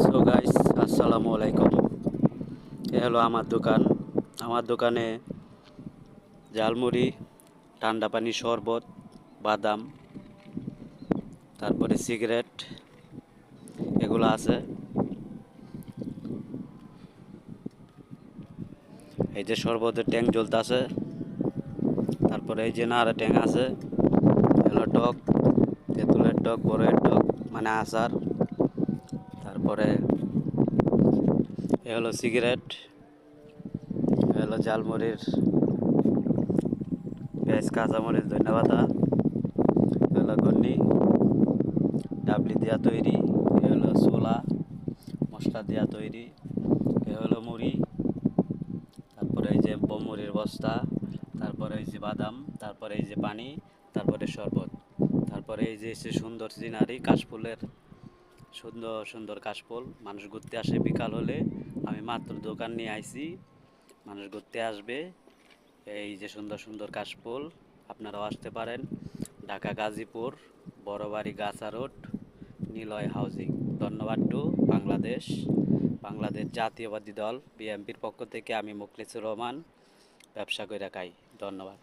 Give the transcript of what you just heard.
So guys, আসসালামু আলাইকুম। এ হলো আমার দোকান। আমার দোকানে ঝালমুড়ি, ঠান্ডা পানি, শরবত, বাদাম, তারপরে সিগারেট এগুলো আছে। এই যে শরবতের ট্যাঙ্ক জ্বলতেছে, তারপরে এই যে নাড়া ট্যাঙ্ক আছে, হলো টক, তেঁতুলের টক, বড়ের টক মানে আচার। তারপরে এ হলো সিগারেট, এ হলো ঝালমুড়ির পেঁয়াজ, কাঁচামরিচ, ধন্যবাদ। এ হলো গন্নি ডাবলি দেওয়া তৈরি, এ হলো ছোলা মশলা দেওয়া তৈরি, এ হলো মুড়ি, তারপরে এই যে মুড়ির বস্তা, তারপরে এই যে বাদাম, তারপরে এই যে পানি, তারপরে শরবত, তারপরে এই যে সুন্দর সিনারি কাশফুলের, সুন্দর সুন্দর কাশফুল। মানুষ ঘুরতে আসে বিকাল হলে, আমি মাত্র দোকান নিয়ে আইছি, মানুষ ঘুরতে আসবে। এই যে সুন্দর সুন্দর কাশফুল, আপনারাও আসতে পারেন। ঢাকা গাজীপুর, বড়বাড়ি গাছা রোড, নিলয় হাউজিং। ধন্যবাদ টু বাংলাদেশ। বাংলাদেশ জাতীয়বাদী দল বিএনপির পক্ষ থেকে আমি মুখলিসুর রহমান ব্যবসা কইরা খাই। ধন্যবাদ।